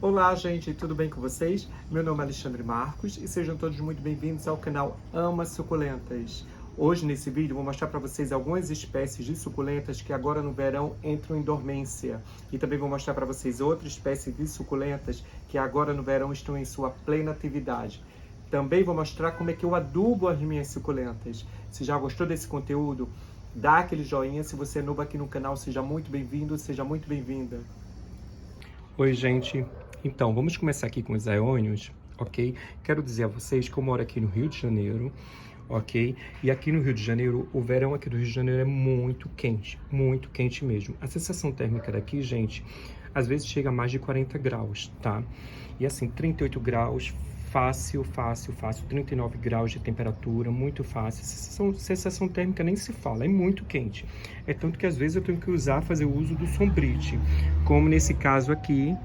Olá, gente, tudo bem com vocês? Meu nome é Alexandre Marcos e sejam todos muito bem-vindos ao canal Ama Suculentas. Hoje, nesse vídeo, vou mostrar para vocês algumas espécies de suculentas que agora no verão entram em dormência. E também vou mostrar para vocês outra espécie de suculentas que agora no verão estão em sua plena atividade. Também vou mostrar como é que eu adubo as minhas suculentas. Se já gostou desse conteúdo, dá aquele joinha. Se você é novo aqui no canal, seja muito bem-vindo, seja muito bem-vinda. Oi, gente. Então, vamos começar aqui com os aeônios, ok? Quero dizer a vocês que eu moro aqui no Rio de Janeiro, ok? E aqui no Rio de Janeiro, o verão aqui do Rio de Janeiro é muito quente mesmo. A sensação térmica daqui, gente, às vezes chega a mais de 40 graus, tá? E assim, 38 graus, fácil, 39 graus de temperatura, muito fácil. Sensação térmica nem se fala, é muito quente. É tanto que às vezes eu tenho que fazer o uso do sombrite, como nesse caso aqui,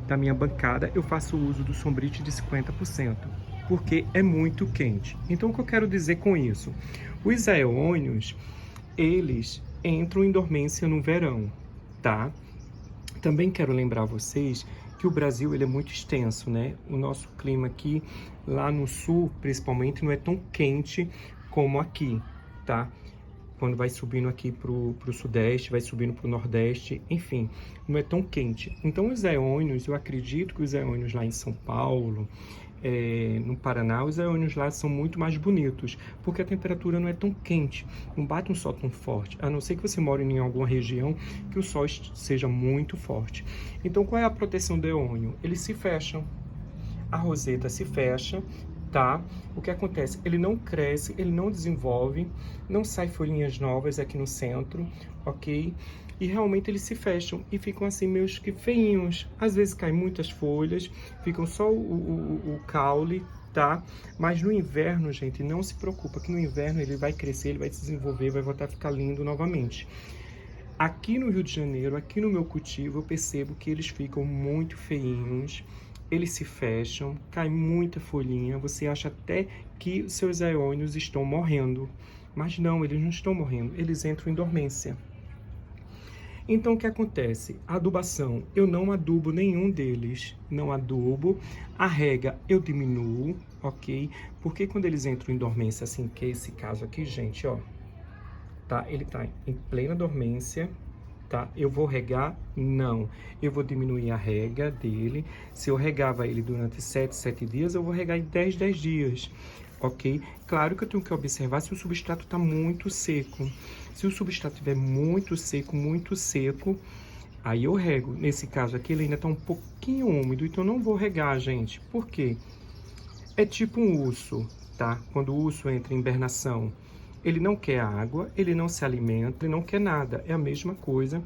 da minha bancada, eu faço uso do sombrite de 50%, porque é muito quente. Então, o que eu quero dizer com isso? Os aeônios, eles entram em dormência no verão, tá? Também quero lembrar vocês que o Brasil ele é muito extenso, né? O nosso clima aqui, lá no sul, principalmente, não é tão quente como aqui, tá? Quando vai subindo aqui para o sudeste, vai subindo para o nordeste, enfim, não é tão quente. Então, os aeônios, eu acredito que os aeônios lá em São Paulo, no Paraná, os aeônios lá são muito mais bonitos, porque a temperatura não é tão quente, não bate um sol tão forte, a não ser que você more em alguma região que o sol seja muito forte. Então, qual é a proteção do aeônio? Eles se fecham, a roseta se fecha, tá? O que acontece? Ele não cresce, ele não desenvolve, não sai folhinhas novas aqui no centro, ok? E realmente eles se fecham e ficam assim meio que feinhos. Às vezes caem muitas folhas, ficam só o caule, tá? Mas no inverno, gente, não se preocupa, que no inverno ele vai crescer, ele vai se desenvolver, vai voltar a ficar lindo novamente. Aqui no Rio de Janeiro, aqui no meu cultivo, eu percebo que eles ficam muito feinhos, eles se fecham, cai muita folhinha, você acha até que os seus aeônios estão morrendo, mas não, eles não estão morrendo, eles entram em dormência. Então, o que acontece? A adubação, eu não adubo nenhum deles, não adubo, a rega eu diminuo, ok? Porque quando eles entram em dormência, assim, que é esse caso aqui, gente, ó, tá? Ele tá em plena dormência, tá? Eu vou regar? Não. Eu vou diminuir a rega dele. Se eu regava ele durante 7 dias, eu vou regar em 10 dias, ok? Claro que eu tenho que observar se o substrato está muito seco. Se o substrato estiver muito seco, aí eu rego. Nesse caso aqui, ele ainda está um pouquinho úmido, então eu não vou regar, gente. Por quê? É tipo um urso, tá? Quando o urso entra em hibernação, ele não quer água, ele não se alimenta, ele não quer nada. É a mesma coisa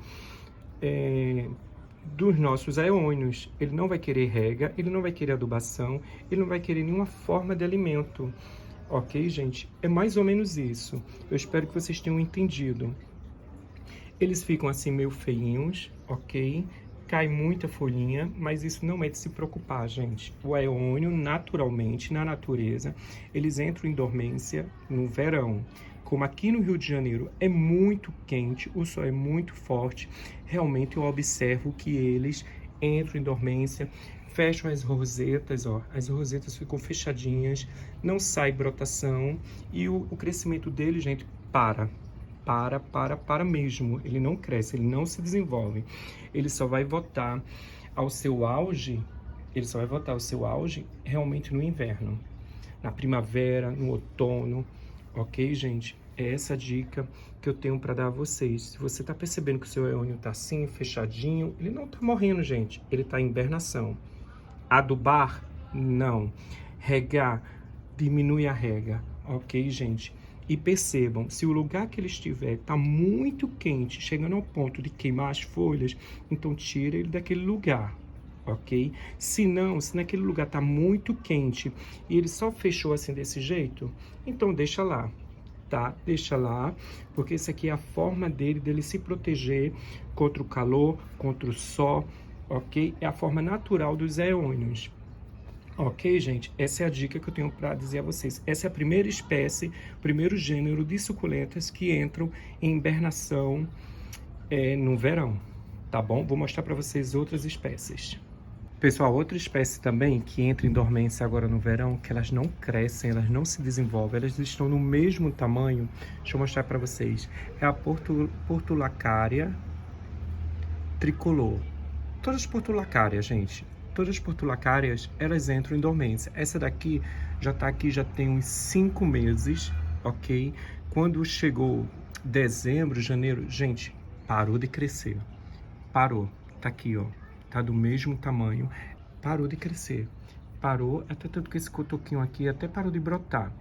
dos nossos aeônios. Ele não vai querer rega, ele não vai querer adubação, ele não vai querer nenhuma forma de alimento. Ok, gente? É mais ou menos isso. Eu espero que vocês tenham entendido. Eles ficam assim meio feinhos, ok? Cai muita folhinha, mas isso não é de se preocupar, gente. O aeônio, naturalmente, na natureza, eles entram em dormência no verão. Como aqui no Rio de Janeiro é muito quente, o sol é muito forte, realmente eu observo que eles entram em dormência, fecham as rosetas, ó, as rosetas ficam fechadinhas, não sai brotação e o crescimento dele, gente, para mesmo. Ele não cresce, ele não se desenvolve. Ele só vai voltar ao seu auge, realmente no inverno, na primavera, no outono, ok, gente? É essa dica que eu tenho para dar a vocês. Se você está percebendo que o seu aeônio está assim, fechadinho, ele não está morrendo, gente. Ele está em hibernação. Adubar? Não. Regar? Diminui a rega, ok, gente? E percebam, se o lugar que ele estiver está muito quente, chegando ao ponto de queimar as folhas, então tira ele daquele lugar, ok? Se não, se naquele lugar está muito quente e ele só fechou assim desse jeito, então deixa lá, tá? Deixa lá, porque isso aqui é a forma dele se proteger contra o calor, contra o sol, ok? É a forma natural dos aeônios. Ok, gente? Essa é a dica que eu tenho para dizer a vocês. Essa é a primeira espécie, o primeiro gênero de suculentas que entram em hibernação no verão, tá bom? Vou mostrar para vocês outras espécies. Pessoal, outra espécie também que entra em dormência agora no verão, que elas não crescem, elas não se desenvolvem, elas estão no mesmo tamanho. Deixa eu mostrar para vocês. É a Portulacária tricolor. Todas as portulacárias, gente, todas as portulacárias, elas entram em dormência. Essa daqui já tá aqui, já tem uns 5 meses, ok? Quando chegou dezembro, janeiro, gente, parou de crescer. Parou. Tá aqui, ó. Tá do mesmo tamanho. Parou de crescer. Parou, até tanto que esse cotoquinho aqui até parou de brotar,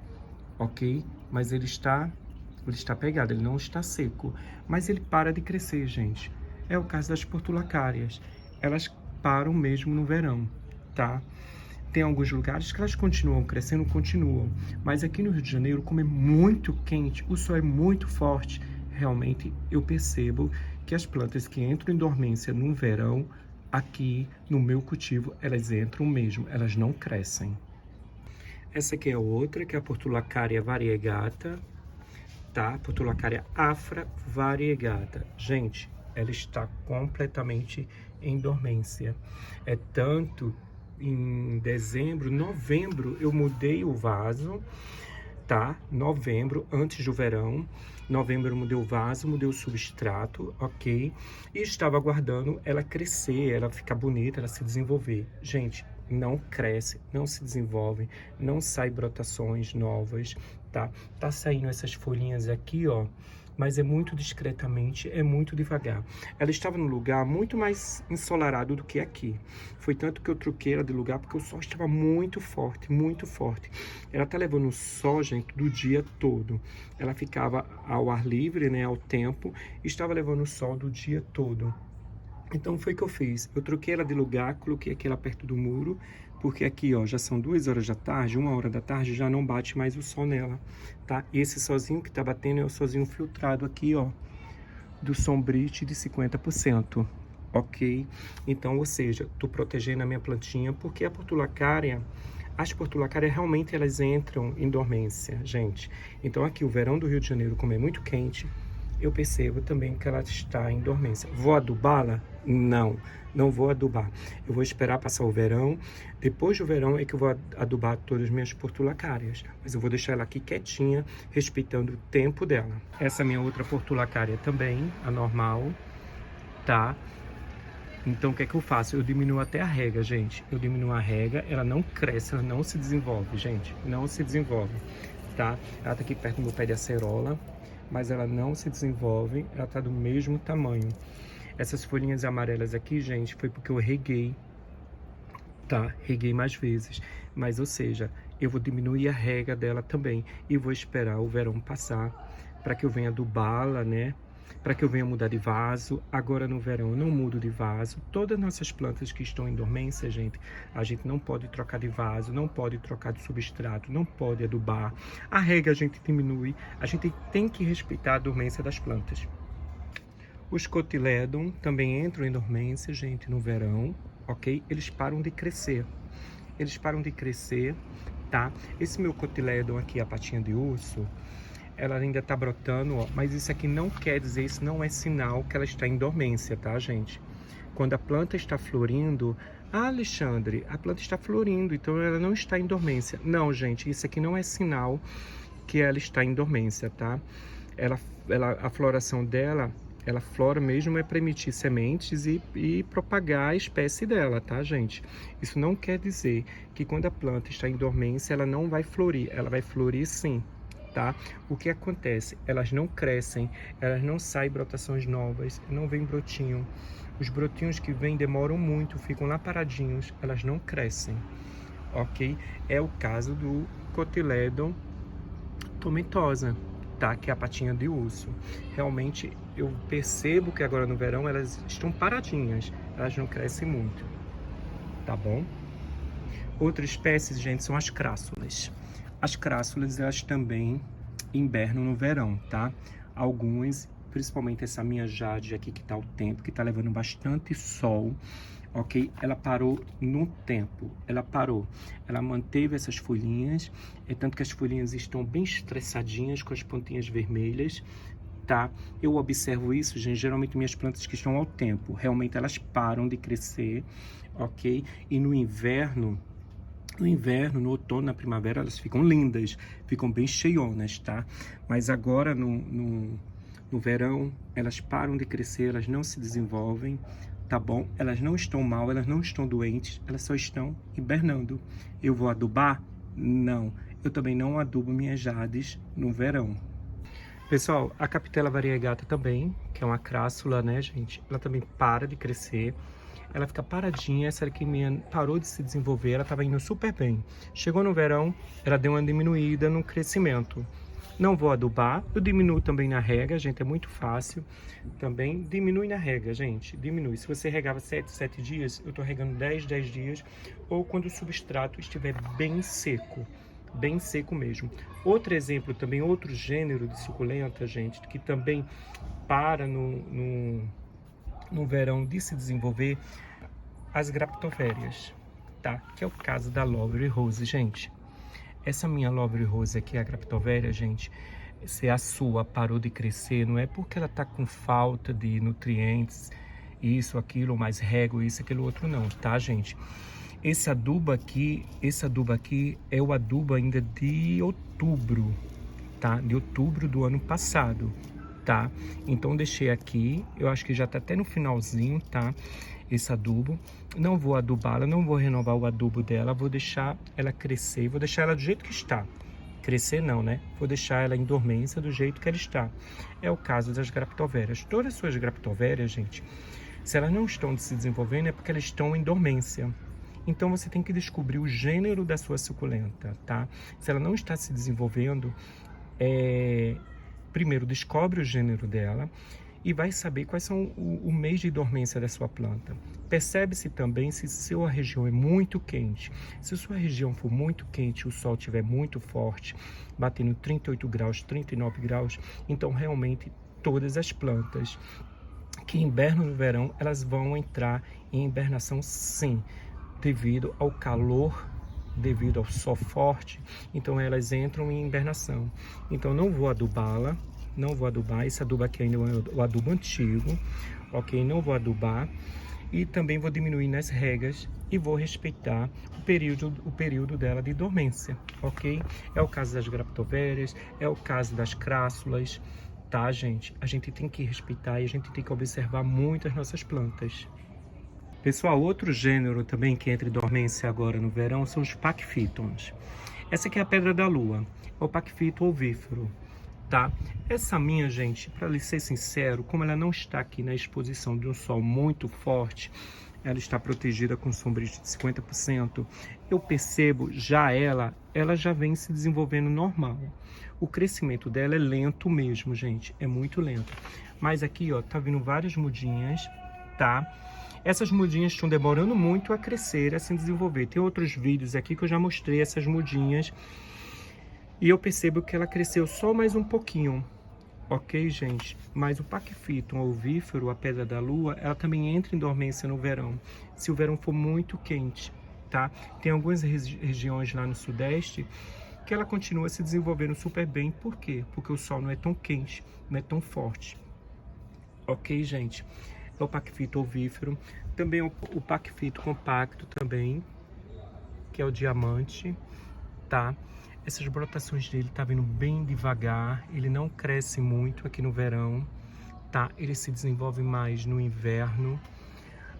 ok? Mas ele está pegado, ele não está seco. Mas ele para de crescer, gente. É o caso das portulacárias. Elas param mesmo no verão, tá? Tem alguns lugares que elas continuam crescendo, continuam. Mas aqui no Rio de Janeiro, como é muito quente, o sol é muito forte, realmente eu percebo que as plantas que entram em dormência no verão, aqui no meu cultivo, elas entram mesmo, elas não crescem. Essa aqui é outra, que é a Portulacária variegata, tá? Portulacária afra variegata. Gente, ela está completamente em dormência. É tanto em dezembro, novembro, eu mudei o vaso, tá? Novembro, antes do verão. Novembro eu mudei o vaso, mudei o substrato, ok? E estava aguardando ela crescer, ela ficar bonita, ela se desenvolver. Gente, não cresce, não se desenvolve, não sai brotações novas, tá? Tá saindo essas folhinhas aqui, ó, mas é muito discretamente, é muito devagar. Ela estava num lugar muito mais ensolarado do que aqui. Foi tanto que eu troquei ela de lugar porque o sol estava muito forte, muito forte. Ela tá levando sol, gente, do dia todo. Ela ficava ao ar livre, né, ao tempo, e estava levando sol do dia todo. Então foi o que eu fiz, eu troquei ela de lugar, coloquei aqui ela perto do muro, porque aqui, ó, já são 2 horas da tarde, 1 hora da tarde, já não bate mais o sol nela, tá? E esse solzinho que tá batendo é o solzinho filtrado aqui, ó, do Sombrite de 50%, ok? Então, ou seja, tô protegendo a minha plantinha, porque a portulacária, as portulacárias realmente elas entram em dormência, gente. Então aqui o verão do Rio de Janeiro, como é muito quente, eu percebo também que ela está em dormência. Vou adubá-la? Não, não vou adubar. Eu vou esperar passar o verão. Depois do verão é que eu vou adubar todas as minhas portulacárias. Mas eu vou deixar ela aqui quietinha, respeitando o tempo dela. Essa minha outra portulacária também, a normal, tá? Então o que é que eu faço? Eu diminuo até a rega, gente. Eu diminuo a rega, ela não cresce, ela não se desenvolve, gente. Não se desenvolve, tá? Ela tá aqui perto do meu pé de acerola, mas ela não se desenvolve, ela tá do mesmo tamanho. Essas folhinhas amarelas aqui, gente, foi porque eu reguei, tá? Reguei mais vezes, mas ou seja, eu vou diminuir a rega dela também e vou esperar o verão passar para que eu venha adubá-la, né? Para que eu venha mudar de vaso. Agora no verão eu não mudo de vaso. Todas as nossas plantas que estão em dormência, gente, a gente não pode trocar de vaso, não pode trocar de substrato, não pode adubar. A rega a gente diminui, a gente tem que respeitar a dormência das plantas. Os cotiledon também entram em dormência, gente, no verão, ok? Eles param de crescer. Eles param de crescer, tá? Esse meu cotiledon aqui, a patinha de urso, ela ainda tá brotando, ó, mas isso aqui não quer dizer, isso não é sinal que ela está em dormência, tá, gente? Quando a planta está florindo, Alexandre, a planta está florindo, então ela não está em dormência. Não, gente, isso aqui não é sinal que ela está em dormência, tá? A floração dela, ela flora mesmo é para emitir sementes e propagar a espécie dela, tá, gente? Isso não quer dizer que quando a planta está em dormência, ela não vai florir, ela vai florir sim. Tá? O que acontece? Elas não crescem, elas não saem brotações novas, não vem brotinho. Os brotinhos que vêm demoram muito, ficam lá paradinhos, elas não crescem, ok? É o caso do Cotyledon tomentosa, tá? Que é a patinha de urso. Realmente eu percebo que agora no verão elas estão paradinhas, elas não crescem muito, tá bom? Outra espécie, gente, são as crássulas. As crássulas, elas também hibernam no verão, tá? Alguns, principalmente essa minha jade aqui, que tá o tempo, que tá levando bastante sol, ok? Ela parou no tempo, ela parou. Ela manteve essas folhinhas, é tanto que as folhinhas estão bem estressadinhas, com as pontinhas vermelhas, tá? Eu observo isso, gente, geralmente minhas plantas que estão ao tempo, realmente elas param de crescer, ok? E no inverno, no outono, na primavera, elas ficam lindas, ficam bem cheionas, tá? Mas agora, no verão, elas param de crescer, elas não se desenvolvem, tá bom? Elas não estão mal, elas não estão doentes, elas só estão hibernando. Eu vou adubar? Não. Eu também não adubo minhas jades no verão. Pessoal, a Capitella variegata também, que é uma crassula, né, gente? Ela também para de crescer. Ela fica paradinha, essa aqui minha parou de se desenvolver, ela estava indo super bem. Chegou no verão, ela deu uma diminuída no crescimento. Não vou adubar, eu diminuo também na rega, gente, é muito fácil. Também diminui na rega, gente, diminui. Se você regava 7 dias, eu tô regando 10 dias, ou quando o substrato estiver bem seco mesmo. Outro exemplo também, outro gênero de suculenta, gente, que também para no verão de se desenvolver, as graptoférias, tá? Que é o caso da Lovely Rose, gente. Essa minha Lovely Rose aqui, a graptovéria, gente, se a sua parou de crescer, não é porque ela tá com falta de nutrientes, isso, aquilo, mais rego, isso, aquilo, outro, não, tá, gente? Esse adubo aqui é o adubo ainda de outubro, tá? De outubro do ano passado, tá? Então deixei aqui, eu acho que já tá até no finalzinho, tá? Esse adubo, não vou adubá-la, não vou renovar o adubo dela, vou deixar ela crescer, vou deixar ela do jeito que está. Crescer não, né? Vou deixar ela em dormência do jeito que ela está. É o caso das graptovérias. Todas as suas graptovérias, gente, se elas não estão se desenvolvendo é porque elas estão em dormência. Então você tem que descobrir o gênero da sua suculenta, tá? Se ela não está se desenvolvendo, primeiro descobre o gênero dela e vai saber quais são o mês de dormência da sua planta. Percebe-se também se sua região é muito quente. Se sua região for muito quente, o sol estiver muito forte, batendo 38 graus, 39 graus, então realmente todas as plantas que hibernam no verão, elas vão entrar em hibernação sim, devido ao calor, devido ao sol forte, então elas entram em hibernação. Então não vou adubá-la, não vou adubar, esse adubo aqui ainda é o adubo antigo, ok? Não vou adubar e também vou diminuir nas regas e vou respeitar o período dela de dormência, ok? É o caso das graptovérias, é o caso das crássulas, tá, gente? A gente tem que respeitar e a gente tem que observar muito as nossas plantas. Pessoal, outro gênero também que entra em dormência agora no verão são os Pachyphytons. Essa aqui é a pedra da lua, é o Pachyphyton ovífero, tá? Essa minha, gente, para lhe ser sincero, como ela não está aqui na exposição de um sol muito forte, ela está protegida com sombra de 50%, eu percebo ela já vem se desenvolvendo normal. O crescimento dela é lento mesmo, gente, é muito lento. Mas aqui, ó, tá vindo várias mudinhas, tá? Essas mudinhas estão demorando muito a crescer, a se desenvolver. Tem outros vídeos aqui que eu já mostrei essas mudinhas. E eu percebo que ela cresceu só mais um pouquinho. Ok, gente? Mas o Pachyphyton ovífero, a pedra da lua, ela também entra em dormência no verão. Se o verão for muito quente, tá? Tem algumas regiões lá no sudeste que ela continua se desenvolvendo super bem. Por quê? Porque o sol não é tão quente, não é tão forte. Ok, gente? É o Pachyphyton ovífero, também o Pachyphyton compacto também, que é o diamante, tá? Essas brotações dele tá vindo bem devagar, ele não cresce muito aqui no verão, tá? Ele se desenvolve mais no inverno,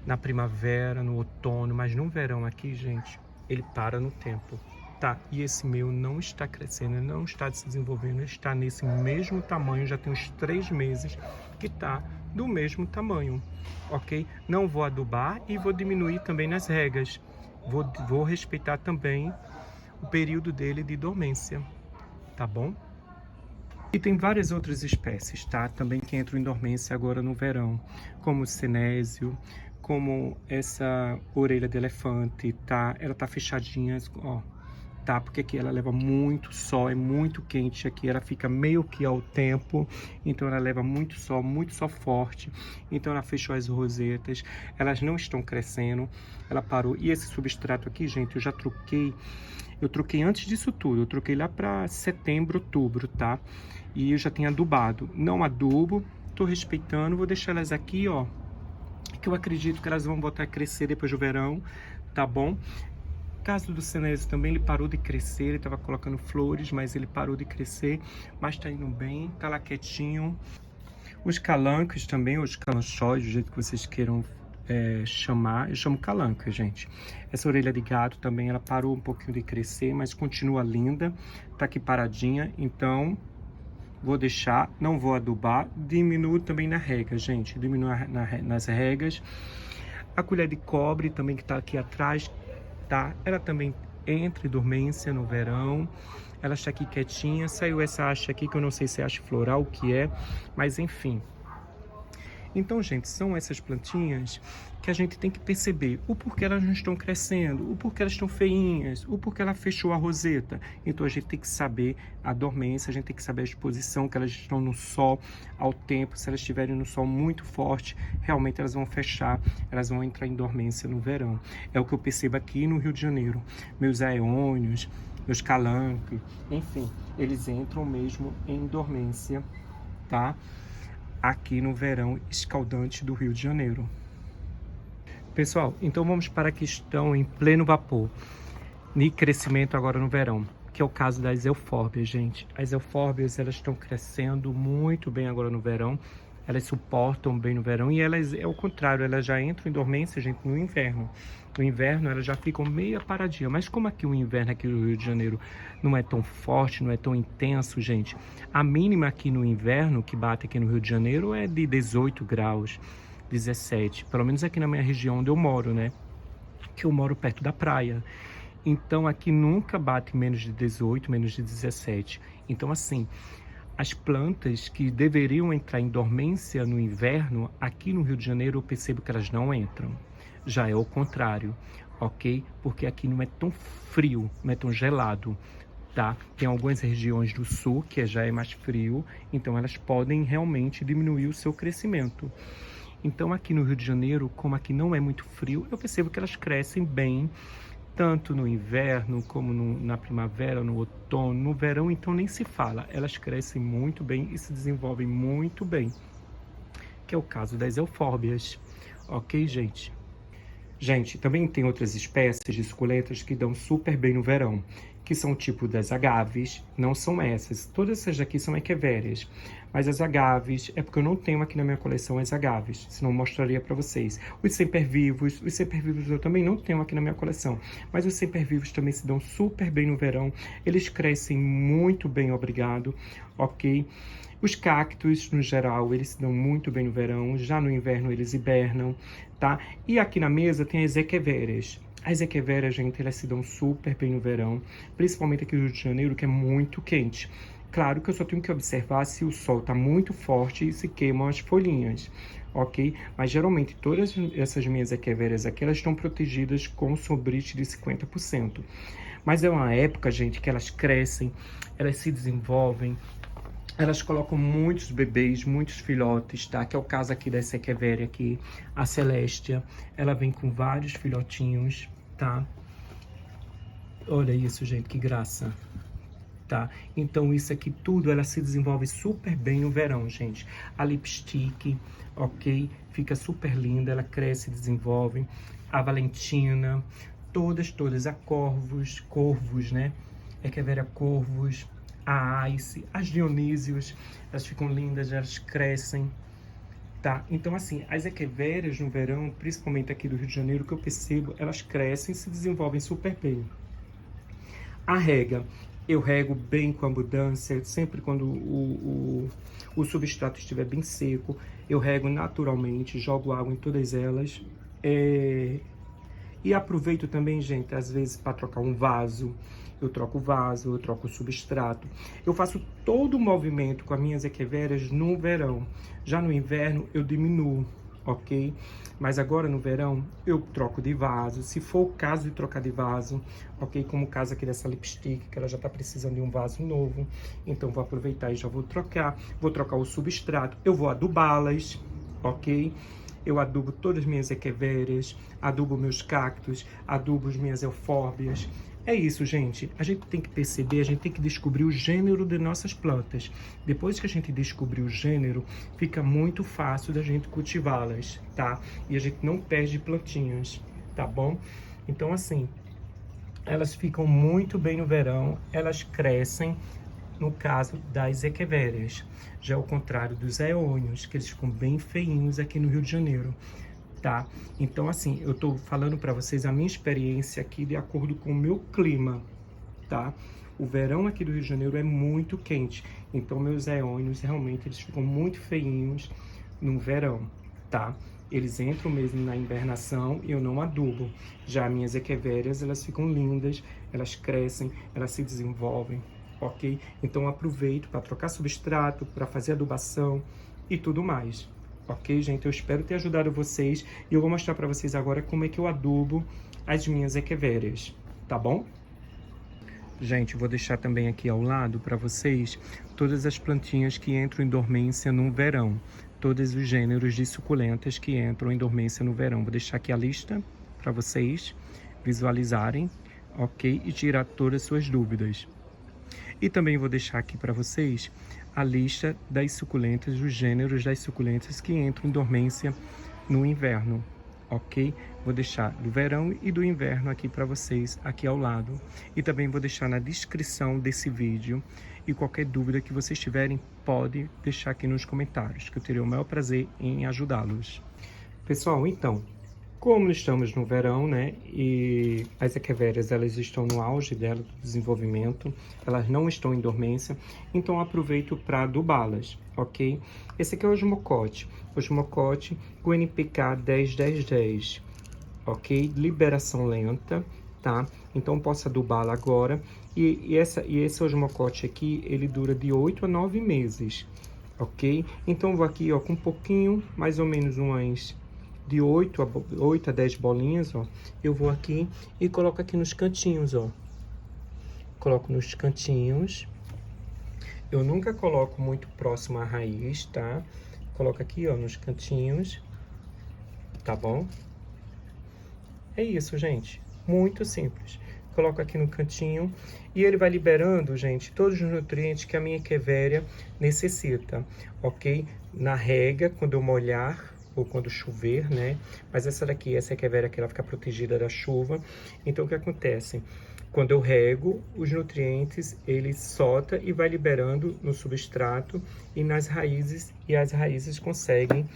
na primavera, no outono, mas no verão aqui, gente, ele para no tempo, tá? E esse meu não está crescendo, ele não está se desenvolvendo, ele está nesse mesmo tamanho, já tem uns 3 meses que tá do mesmo tamanho, ok? Não vou adubar e vou diminuir também nas regas. Vou respeitar também o período dele de dormência, tá bom? E tem várias outras espécies, tá? Também que entram em dormência agora no verão, como o cenésio, como essa orelha de elefante, tá? Ela tá fechadinha, ó. tá? Porque aqui ela leva muito sol, é muito quente aqui, ela fica meio que ao tempo, então ela leva muito sol forte, então ela fechou as rosetas, elas não estão crescendo, ela parou. E esse substrato aqui, gente, eu troquei antes disso tudo, eu troquei lá para setembro, outubro, tá? E eu já tenho adubado, não adubo, tô respeitando, vou deixar elas aqui, ó, que eu acredito que elas vão voltar a crescer depois do verão, tá bom? O caso do Cenésio também, ele parou de crescer, ele estava colocando flores, mas ele parou de crescer, mas tá indo bem, tá lá quietinho. Os calancos também, os calanchóis, do jeito que vocês queiram chamar, eu chamo calanca, gente. Essa orelha de gato também, ela parou um pouquinho de crescer, mas continua linda, tá aqui paradinha, então vou deixar, não vou adubar, diminuo também na rega, gente, diminuo nas regas. A colher de cobre também que tá aqui atrás, tá? Ela também entra em dormência no verão, ela está aqui quietinha, saiu essa haste aqui que eu não sei se é haste floral, o que é, mas enfim. Então, gente, são essas plantinhas que a gente tem que perceber o porquê elas não estão crescendo, o porquê elas estão feinhas, o porquê ela fechou a roseta. Então, a gente tem que saber a dormência, a gente tem que saber a exposição, que elas estão no sol ao tempo. Se elas estiverem no sol muito forte, realmente elas vão fechar, elas vão entrar em dormência no verão. É o que eu percebo aqui no Rio de Janeiro. Meus aeônios, meus calancos, enfim, eles entram mesmo em dormência, tá? Aqui no verão escaldante do Rio de Janeiro. Pessoal, então vamos para a questão em pleno vapor de crescimento agora no verão, que é o caso das eufórbias, gente. As eufórbias, elas estão crescendo muito bem agora no verão, elas suportam bem no verão e elas, é o contrário, elas já entram em dormência, gente, no inverno. No inverno elas já ficam meia paradinha, mas como aqui o inverno aqui no Rio de Janeiro não é tão forte, não é tão intenso, gente, a mínima aqui no inverno que bate aqui no Rio de Janeiro é de 18 graus, 17, pelo menos aqui na minha região onde eu moro, né, que eu moro perto da praia. Então aqui nunca bate menos de 18, menos de 17. Então assim, as plantas que deveriam entrar em dormência no inverno, aqui no Rio de Janeiro eu percebo que elas não entram. Já é o contrário, ok? Porque aqui não é tão frio, não é tão gelado, tá? Tem algumas regiões do sul que já é mais frio, então elas podem realmente diminuir o seu crescimento. Então aqui no Rio de Janeiro, como aqui não é muito frio, eu percebo que elas crescem bem, tanto no inverno como na primavera, no outono, no verão, então nem se fala. Elas crescem muito bem e se desenvolvem muito bem, que é o caso das eufórbias, ok, gente? Gente, também tem outras espécies de suculentas que dão super bem no verão, que são o tipo das agaves, não são essas. Todas essas daqui são equevérias, mas as agaves, é porque eu não tenho aqui na minha coleção as agaves, senão eu mostraria para vocês. Os sempervivos eu também não tenho aqui na minha coleção, mas os sempervivos também se dão super bem no verão, eles crescem muito bem, obrigado, ok? Os cactos, no geral, eles se dão muito bem no verão, já no inverno eles hibernam, tá? E aqui na mesa tem as equevérias. As equevérias, gente, elas se dão super bem no verão, principalmente aqui no Rio de Janeiro, que é muito quente. Claro que eu só tenho que observar se o sol está muito forte e se queimam as folhinhas, ok? Mas geralmente todas essas minhas equevérias aqui, elas estão protegidas com sobrite de 50%. Mas é uma época, gente, que elas crescem, elas se desenvolvem, elas colocam muitos bebês, muitos filhotes, tá? Que é o caso aqui dessa equevéria aqui, a Celestia. Ela vem com vários filhotinhos, tá? Olha isso, gente, que graça, tá? Então isso aqui tudo, ela se desenvolve super bem no verão, gente. A lipstick, ok? Fica super linda, ela cresce e desenvolve. A Valentina, todas, a corvos, né? Equevéria corvos, a Ice, as Dionísios, elas ficam lindas, elas crescem, tá? Então, assim, as equevérias no verão, principalmente aqui do Rio de Janeiro, que eu percebo, elas crescem e se desenvolvem super bem. A rega, eu rego bem com abundância, sempre quando o substrato estiver bem seco, eu rego naturalmente, jogo água em todas elas. E aproveito também, gente, às vezes para trocar um vaso, eu troco o vaso, eu troco o substrato. Eu faço todo o movimento com as minhas equevérias no verão. Já no inverno eu diminuo, ok? Mas agora no verão eu troco de vaso, se for o caso de trocar de vaso, ok? Como o caso aqui dessa lipstick, que ela já tá precisando de um vaso novo, então vou aproveitar e já vou trocar o substrato, eu vou adubá-las, ok? Eu adubo todas as minhas equevérias, adubo meus cactos, adubo as minhas eufórbias. É isso, gente. A gente tem que perceber, a gente tem que descobrir o gênero de nossas plantas. Depois que a gente descobrir o gênero, fica muito fácil da gente cultivá-las, tá? E a gente não perde plantinhas, tá bom? Então, assim, elas ficam muito bem no verão, elas crescem, no caso das equevérias. Já ao contrário dos eônios, que eles ficam bem feinhos aqui no Rio de Janeiro, tá? Então, assim, eu tô falando para vocês a minha experiência aqui de acordo com o meu clima, tá? O verão aqui do Rio de Janeiro é muito quente, então meus eônios realmente eles ficam muito feinhos no verão, tá? Eles entram mesmo na invernação e eu não adubo. Já minhas equevérias, elas ficam lindas, elas crescem, elas se desenvolvem, ok? Então aproveito para trocar substrato, para fazer adubação e tudo mais. Ok, gente? Eu espero ter ajudado vocês e eu vou mostrar para vocês agora como é que eu adubo as minhas equevérias, tá bom? Gente, vou deixar também aqui ao lado para vocês todas as plantinhas que entram em dormência no verão. Todos os gêneros de suculentas que entram em dormência no verão. Vou deixar aqui a lista para vocês visualizarem, ok? E tirar todas as suas dúvidas. E também vou deixar aqui para vocês a lista das suculentas, os gêneros das suculentas que entram em dormência no inverno, ok? Vou deixar do verão e do inverno aqui para vocês, aqui ao lado. E também vou deixar na descrição desse vídeo. E qualquer dúvida que vocês tiverem, pode deixar aqui nos comentários, que eu terei o maior prazer em ajudá-los. Pessoal, então, como estamos no verão, né, e as equevérias, elas estão no auge dela, do desenvolvimento, elas não estão em dormência, então aproveito para adubá-las, ok? Esse aqui é o osmocote com NPK 10-10-10, ok? Liberação lenta, tá? Então posso adubá-la agora, e esse osmocote aqui, ele dura de 8 a 9 meses, ok? Então vou aqui, ó, com um pouquinho, mais ou menos umas de 8 a 10 bolinhas, ó, eu vou aqui e coloco aqui nos cantinhos, ó. Coloco nos cantinhos. Eu nunca coloco muito próximo à raiz, tá? Coloco aqui, ó, nos cantinhos, tá bom? É isso, gente. Muito simples. Coloco aqui no cantinho e ele vai liberando, gente, todos os nutrientes que a minha equevéria necessita, ok? Na rega, quando eu molhar, ou quando chover, né? Mas essa equevéria aqui, ela fica protegida da chuva. Então, o que acontece? Quando eu rego, os nutrientes, ele solta e vai liberando no substrato e nas raízes, e as raízes conseguem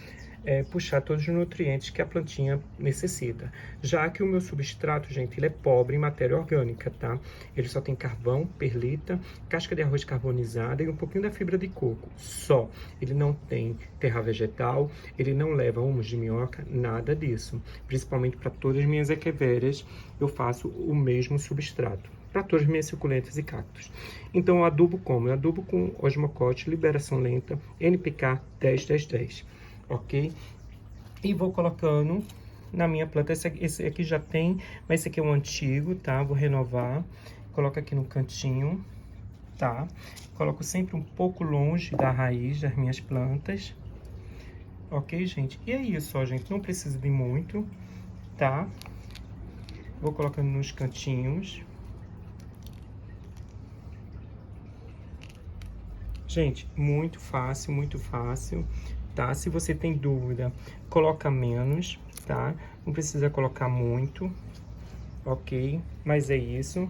puxar todos os nutrientes que a plantinha necessita. Já que o meu substrato, gente, ele é pobre em matéria orgânica, tá? Ele só tem carvão, perlita, casca de arroz carbonizada e um pouquinho da fibra de coco, só. Ele não tem terra vegetal, ele não leva humus de minhoca, nada disso. Principalmente para todas as minhas equevérias, eu faço o mesmo substrato. Para todas as minhas suculentas e cactos. Então, eu adubo como? Eu adubo com osmocote, liberação lenta, NPK 10-10-10. Ok? E vou colocando na minha planta. Esse aqui já tem, mas esse aqui é um antigo, tá? Vou renovar. Coloco aqui no cantinho, tá? Coloco sempre um pouco longe da raiz das minhas plantas. Ok, gente? E é isso, ó, gente. Não precisa de muito, tá? Vou colocando nos cantinhos. Gente, muito fácil, tá? Se você tem dúvida, coloca menos, tá? Não precisa colocar muito, ok? Mas é isso.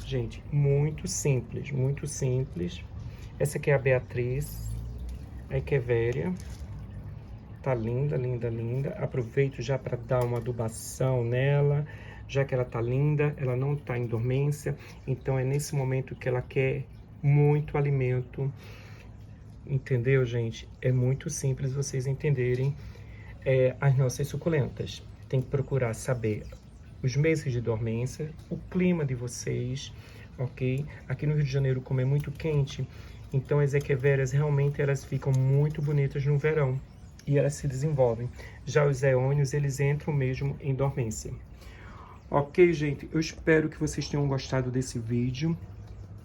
Gente, muito simples, muito simples. Essa aqui é a Beatriz, a Echeveria. Tá linda, linda, linda. Aproveito já para dar uma adubação nela, já que ela tá linda, ela não tá em dormência. Então, é nesse momento que ela quer muito alimento. Entendeu, gente? É muito simples vocês entenderem as nossas suculentas. Tem que procurar saber os meses de dormência, o clima de vocês, ok? Aqui no Rio de Janeiro, como é muito quente, então as equevérias realmente elas ficam muito bonitas no verão, e elas se desenvolvem. Já os eônios, eles entram mesmo em dormência. Ok, gente? Eu espero que vocês tenham gostado desse vídeo.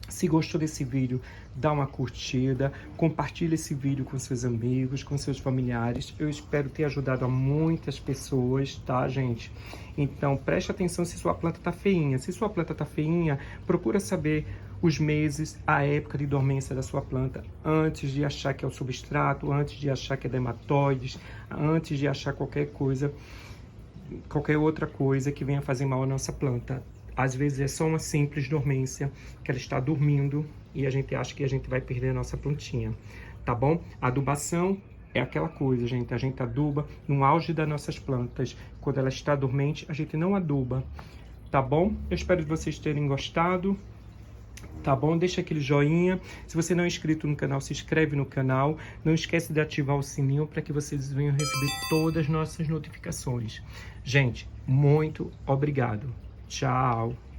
Se gostou desse vídeo, dá uma curtida, compartilha esse vídeo com seus amigos, com seus familiares. Eu espero ter ajudado a muitas pessoas, tá, gente? Então, preste atenção se sua planta tá feinha. Se sua planta tá feinha, procura saber os meses, a época de dormência da sua planta, antes de achar que é o substrato, antes de achar que é dermatóides, antes de achar qualquer outra coisa que venha fazer mal à nossa planta. Às vezes é só uma simples dormência, que ela está dormindo e a gente acha que a gente vai perder a nossa plantinha, tá bom? A adubação é aquela coisa, gente, a gente aduba no auge das nossas plantas. Quando ela está dormente, a gente não aduba, tá bom? Eu espero que vocês tenham gostado, tá bom? Deixa aquele joinha. Se você não é inscrito no canal, se inscreve no canal. Não esquece de ativar o sininho para que vocês venham receber todas as nossas notificações. Gente, muito obrigado. Tchau!